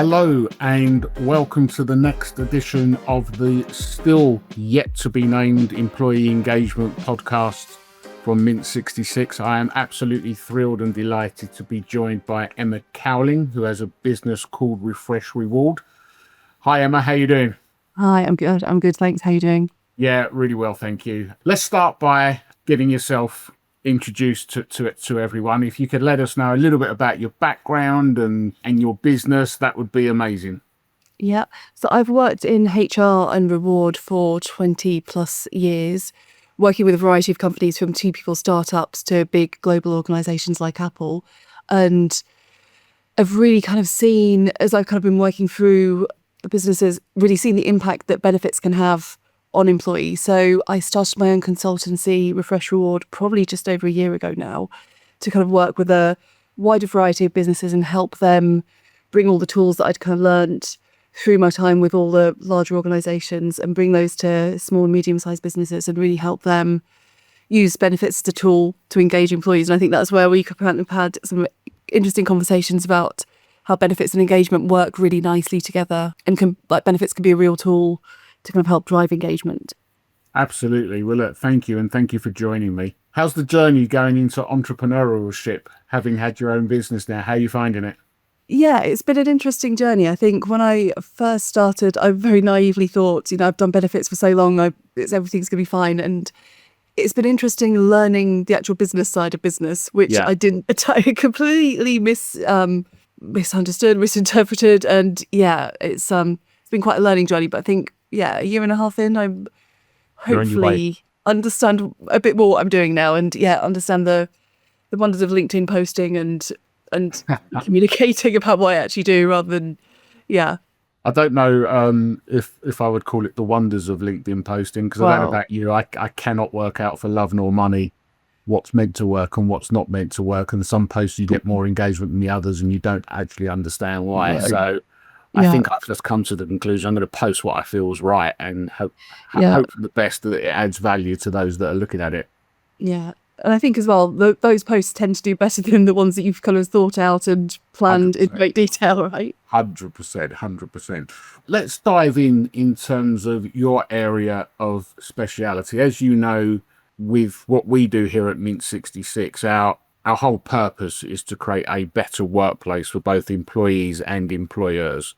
Hello and welcome to the next edition of the still yet to be named Employee Engagement Podcast from Mint 66. I am absolutely thrilled and delighted to be joined by Emma Cowling, who has a business called Refresh Reward. Hi Emma, how you doing? Hi, I'm good. Thanks. How you doing? Yeah, really well, thank you. Let's start by getting yourself introduced to everyone. If you could let us know a little bit about your background and your business, that would be amazing. Yeah. So I've worked in HR and reward for 20 plus years, working with a variety of companies from two people startups to big global organizations like Apple. And I've really kind of seen, as I've kind of been working through the businesses, really seen the impact that benefits can have on employees. So I started my own consultancy, Refresh Reward, probably just over a year ago now, to kind of work with a wider variety of businesses and help them bring all the tools that I'd kind of learnt through my time with all the larger organisations and bring those to small and medium-sized businesses and really help them use benefits as a tool to engage employees. And I think that's where we have had some interesting conversations about how benefits and engagement work really nicely together, and benefits can be a real tool to kind of help drive engagement. Absolutely. Well, look, thank you. And thank you for joining me. How's the journey going into entrepreneurship, having had your own business now? How are you finding it? Yeah, it's been an interesting journey. I think when I first started, I very naively thought, I've done benefits for so long, everything's going to be fine. And it's been interesting learning the actual business side of business, which I completely misunderstood, misinterpreted. And it's been quite a learning journey. But I think, a year and a half in, I'm hopefully understand a bit more what I'm doing now, and understand the wonders of LinkedIn posting and communicating about what I actually do rather than I don't know if I would call it the wonders of LinkedIn posting, because I don't know about you, I cannot work out for love nor money what's meant to work and what's not meant to work, and some posts you get more engagement than the others and you don't actually understand why. So I think I've just come to the conclusion I'm going to post what I feel is right and hope for the best, that it adds value to those that are looking at it. Yeah. And I think as well, those posts tend to do better than the ones that you've kind of thought out and planned 100%. In great detail, right? 100%. Let's dive in terms of your area of speciality. As you know, with what we do here at Mint 66, our whole purpose is to create a better workplace for both employees and employers.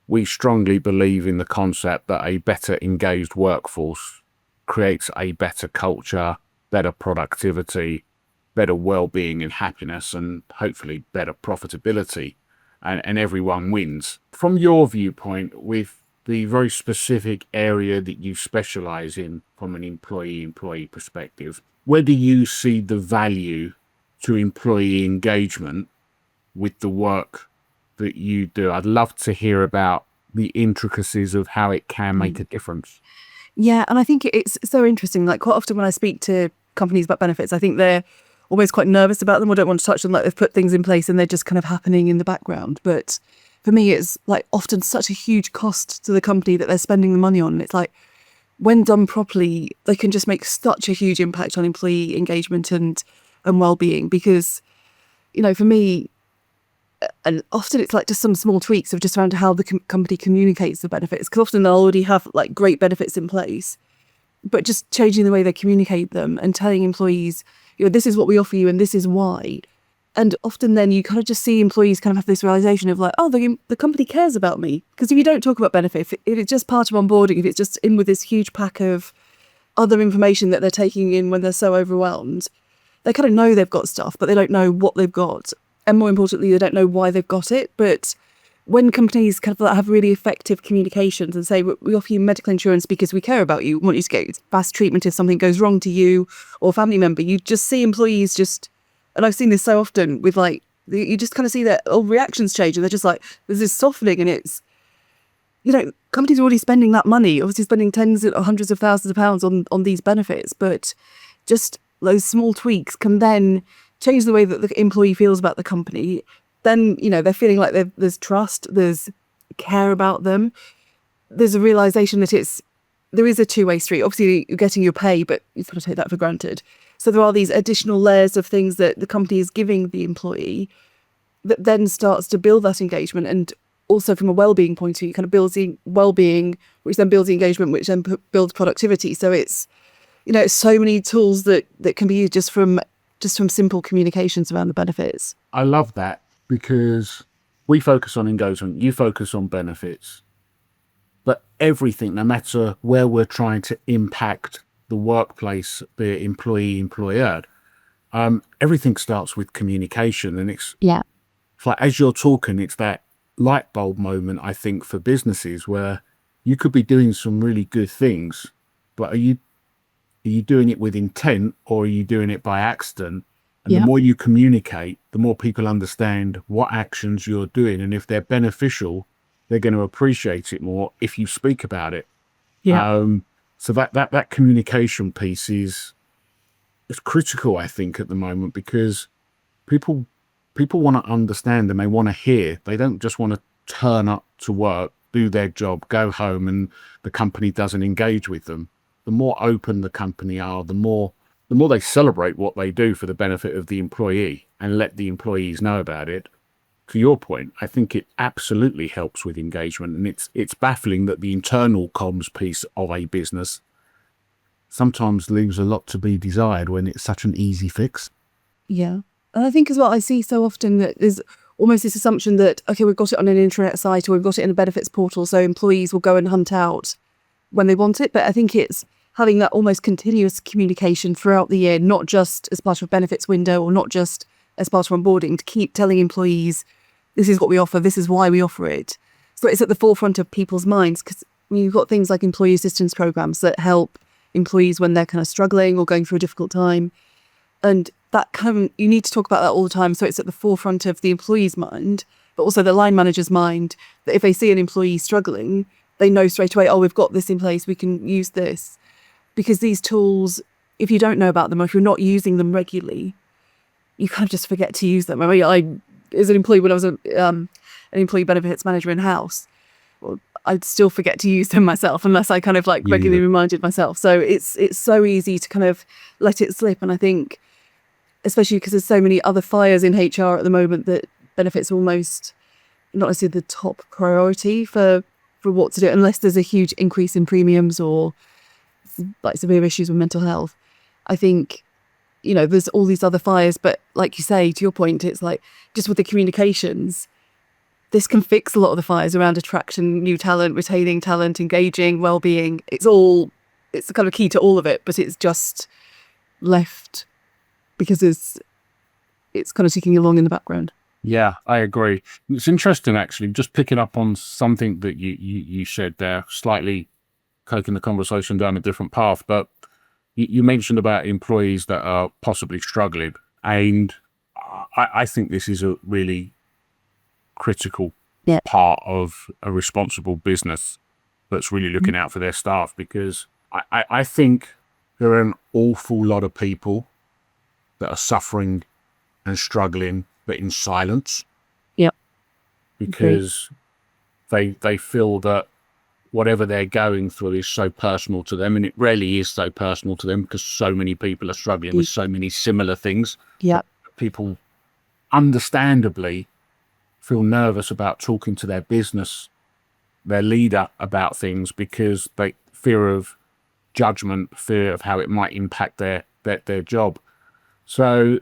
We strongly believe in the concept that a better engaged workforce creates a better culture, better productivity, better well-being and happiness, and hopefully better profitability, and everyone wins. From your viewpoint, with the very specific area that you specialize in from an employee perspective, where do you see the value to employee engagement with the work that you do? I'd love to hear about the intricacies of how it can make a difference. Yeah, and I think it's so interesting. Like, quite often when I speak to companies about benefits, I think they're almost quite nervous about them or don't want to touch them, like they've put things in place and they're just kind of happening in the background. But for me, it's like often such a huge cost to the company that they're spending the money on. It's like, when done properly, they can just make such a huge impact on employee engagement and well-being. Because, for me, and often it's like just some small tweaks of just around how the company communicates the benefits, because often they'll already have like great benefits in place, but just changing the way they communicate them and telling employees, this is what we offer you and this is why. And often then you kind of just see employees kind of have this realization of like, oh, the company cares about me. Because if you don't talk about benefit, if it's just part of onboarding, if it's just in with this huge pack of other information that they're taking in when they're so overwhelmed, they kind of know they've got stuff, but they don't know what they've got. And more importantly, they don't know why they've got it. But when companies kind of have really effective communications and say, we offer you medical insurance because we care about you, we want you to get fast treatment if something goes wrong to you or a family member, you just see employees and I've seen this so often with you just kind of see their reactions change, and they're just like, there's this softening, and it's, companies are already spending that money, obviously spending tens or hundreds of thousands of pounds on these benefits, but just those small tweaks can then change the way that the employee feels about the company. Then, they're feeling like there's trust, there's care about them. There's a realization that there is a two-way street. Obviously, you're getting your pay, but you've got to take that for granted. So there are these additional layers of things that the company is giving the employee that then starts to build that engagement. And also from a well-being point of view, kind of builds the well-being, which then builds the engagement, which then builds productivity. So it's, it's so many tools that can be used just from simple communications around the benefits. I love that, because we focus on engagement, you focus on benefits, but everything, no matter where we're trying to impact the workplace, the employee-employer, everything starts with communication. And it's like, as you're talking, it's that light bulb moment, I think, for businesses where you could be doing some really good things, but are you doing it with intent, or are you doing it by accident? And the more you communicate, the more people understand what actions you're doing. And if they're beneficial, they're going to appreciate it more if you speak about it. So that communication piece is critical, I think, at the moment, because people want to understand and they want to hear. They don't just want to turn up to work, do their job, go home, and the company doesn't engage with them. The more open the company are, the more they celebrate what they do for the benefit of the employee and let the employees know about it. To your point, I think it absolutely helps with engagement, and it's baffling that the internal comms piece of a business sometimes leaves a lot to be desired when it's such an easy fix. Yeah. And I think as well, I see so often that there's almost this assumption that, okay, we've got it on an intranet site or we've got it in a benefits portal, so employees will go and hunt out when they want it. But I think it's having that almost continuous communication throughout the year, not just as part of a benefits window or not just as part of onboarding, to keep telling employees, this is what we offer, this is why we offer it. So it's at the forefront of people's minds, because you've got things like employee assistance programs that help employees when they're kind of struggling or going through a difficult time. And that you need to talk about that all the time. So it's at the forefront of the employee's mind, but also the line manager's mind, that if they see an employee struggling, they know straight away, oh, we've got this in place, we can use this. Because these tools, if you don't know about them, or if you're not using them regularly, you kind of just forget to use them. I mean, as an employee, when I was an employee benefits manager in-house, well, I'd still forget to use them myself unless I kind of regularly reminded myself. So it's so easy to kind of let it slip. And I think, especially because there's so many other fires in HR at the moment, that benefits are almost not necessarily the top priority for what to do, unless there's a huge increase in premiums or severe issues with mental health. I think, there's all these other fires, but like you say, to your point, it's like just with the communications, this can fix a lot of the fires around attraction, new talent, retaining talent, engaging, well-being. It's the kind of key to all of it, but it's just left because it's kind of ticking along in the background. Yeah, I agree. It's interesting, actually, just picking up on something that you said there, slightly taking the conversation down a different path, but you mentioned about employees that are possibly struggling, and I think this is a really critical part of a responsible business that's really looking out for their staff, because I think there are an awful lot of people that are suffering and struggling, but in silence. Yep. Because they feel that whatever they're going through is so personal to them, and it really is so personal to them because so many people are struggling with so many similar things. Yeah. People understandably feel nervous about talking to their business, their leader, about things because they fear of judgment, fear of how it might impact their job. So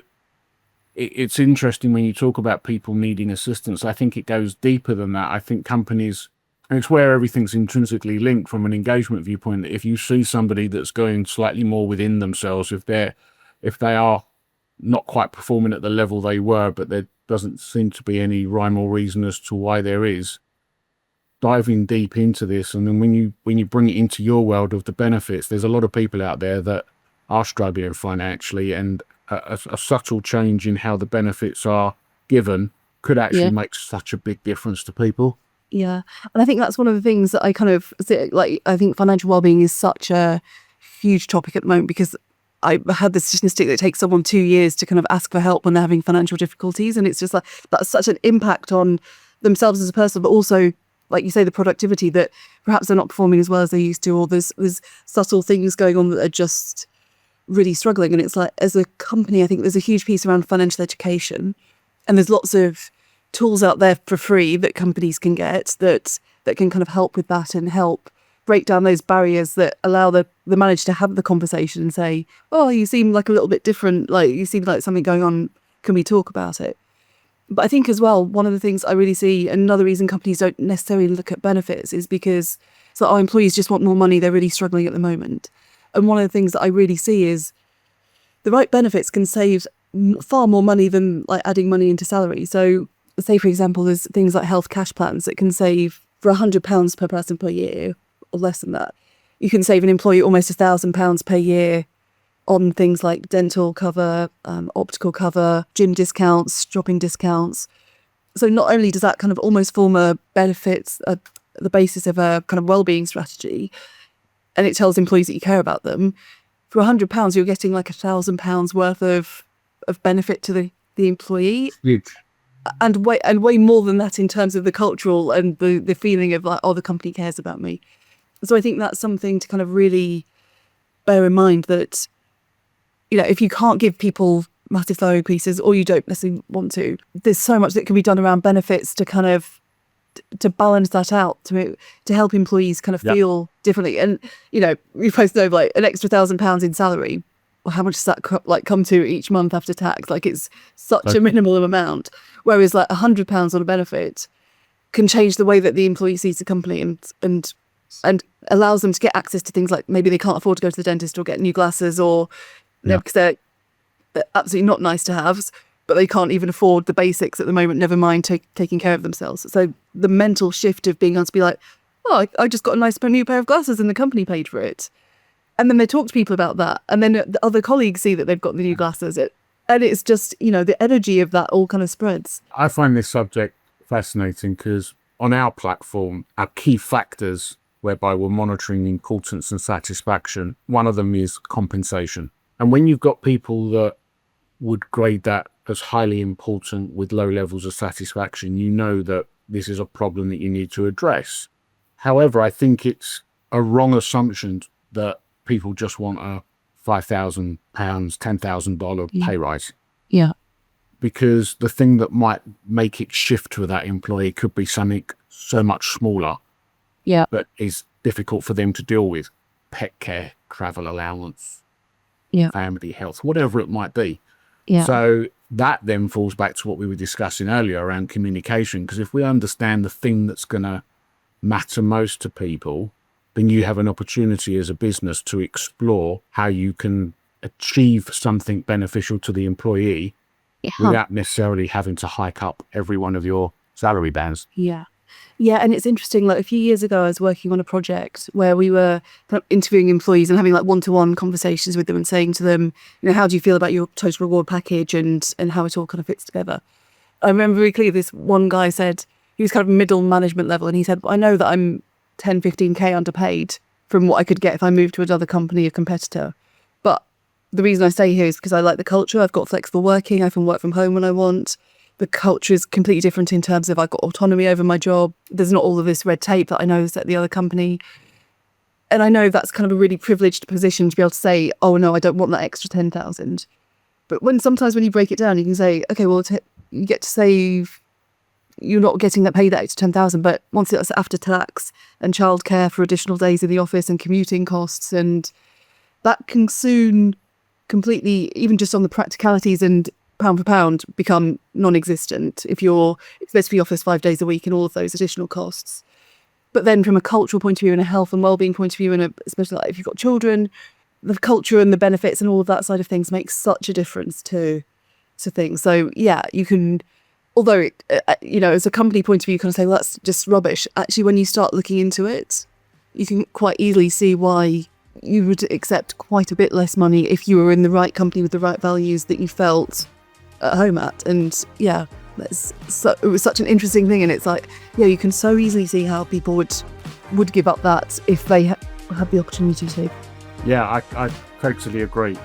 it's interesting when you talk about people needing assistance. I think it goes deeper than that. I think companies, and it's where everything's intrinsically linked from an engagement viewpoint, that if you see somebody that's going slightly more within themselves, if they are not quite performing at the level they were, but there doesn't seem to be any rhyme or reason as to why there is, diving deep into this. And then when you bring it into your world of the benefits, there's a lot of people out there that are struggling financially, and a subtle change in how the benefits are given could actually make such a big difference to people. Yeah. And I think that's one of the things that I kind of I think financial wellbeing is such a huge topic at the moment, because I had this statistic that it takes someone 2 years to kind of ask for help when they're having financial difficulties. And it's just like, that's such an impact on themselves as a person, but also, like you say, the productivity, that perhaps they're not performing as well as they used to, or there's subtle things going on that are just really struggling. And it's like, as a company, I think there's a huge piece around financial education, and there's lots of tools out there for free that companies can get that can kind of help with that and help break down those barriers that allow the manager to have the conversation and say, oh, you seem like a little bit different, like you seem like something going on, can we talk about it? But I think as well, one of the things I really see, another reason companies don't necessarily look at benefits is because our employees just want more money, they're really struggling at the moment. And one of the things that I really see is the right benefits can save far more money than like adding money into salary. So say, for example, there's things like health cash plans that can save for £100 per person per year, or less than that. You can save an employee almost £1,000 per year on things like dental cover, optical cover, gym discounts, shopping discounts. So not only does that kind of almost form a benefits, the basis of a kind of wellbeing strategy, and it tells employees that you care about them, for £100 you're getting like £1,000 worth of benefit to the employee. Huge. And way more than that in terms of the cultural and the feeling of like, oh, the company cares about me. So I think that's something to kind of really bear in mind, that if you can't give people massive salary increases, or you don't necessarily want to, there's so much that can be done around benefits to kind of to balance that out, to help employees kind of feel differently. And we both know like an extra £1,000 in salary, well, how much does that come to each month after tax? Like it's such a minimal amount. Whereas like £100 on a benefit can change the way that the employee sees the company and allows them to get access to things like maybe they can't afford to go to the dentist or get new glasses, or because they're absolutely not nice to have, but they can't even afford the basics at the moment, never mind taking care of themselves. So the mental shift of being able to be like, oh, I just got a nice new pair of glasses and the company paid for it. And then they talk to people about that. And then the other colleagues see that they've got the new glasses. And it's just, the energy of that all kind of spreads. I find this subject fascinating because on our platform, our key factors whereby we're monitoring importance and satisfaction, one of them is compensation. And when you've got people that would grade that as highly important with low levels of satisfaction, you know that this is a problem that you need to address. However, I think it's a wrong assumption that people just want a £5,000, $10,000 pay rise. Yeah. Because the thing that might make it shift for that employee could be something so much smaller. Yeah. But is difficult for them to deal with. Pet care, travel allowance, family health, whatever it might be. Yeah. So that then falls back to what we were discussing earlier around communication. Because if we understand the thing that's going to matter most to people, then you have an opportunity as a business to explore how you can achieve something beneficial to the employee without necessarily having to hike up every one of your salary bands. Yeah. Yeah, and it's interesting, like a few years ago, I was working on a project where we were kind of interviewing employees and having like one-to-one conversations with them and saying to them, how do you feel about your total reward package and how it all kind of fits together. I remember very clearly this one guy said, he was kind of middle management level, and he said, I know that I'm 10, 15K underpaid from what I could get if I moved to another company, a competitor. But the reason I stay here is because I like the culture. I've got flexible working. I can work from home when I want. The culture is completely different in terms of I've got autonomy over my job. There's not all of this red tape that I know is at the other company. And I know that's kind of a really privileged position to be able to say, oh no, I don't want that extra 10,000. But sometimes when you break it down, you can say, okay, well, you get to save, you're not getting that paid that extra 10,000, but once it's after tax and childcare for additional days in the office and commuting costs, and that can soon completely, even just on the practicalities and pound for pound, become non-existent if you're supposed to be office 5 days a week and all of those additional costs. But then from a cultural point of view and a health and wellbeing point of view, and especially like if you've got children, the culture and the benefits and all of that side of things makes such a difference to things. So yeah, you can, although as a company point of view, you kind of say, well, that's just rubbish. Actually, when you start looking into it, you can quite easily see why you would accept quite a bit less money if you were in the right company with the right values that you felt at home at. And yeah, it was such an interesting thing. And it's like, yeah, you can so easily see how people would give up that if they had the opportunity to. Yeah, I totally agree.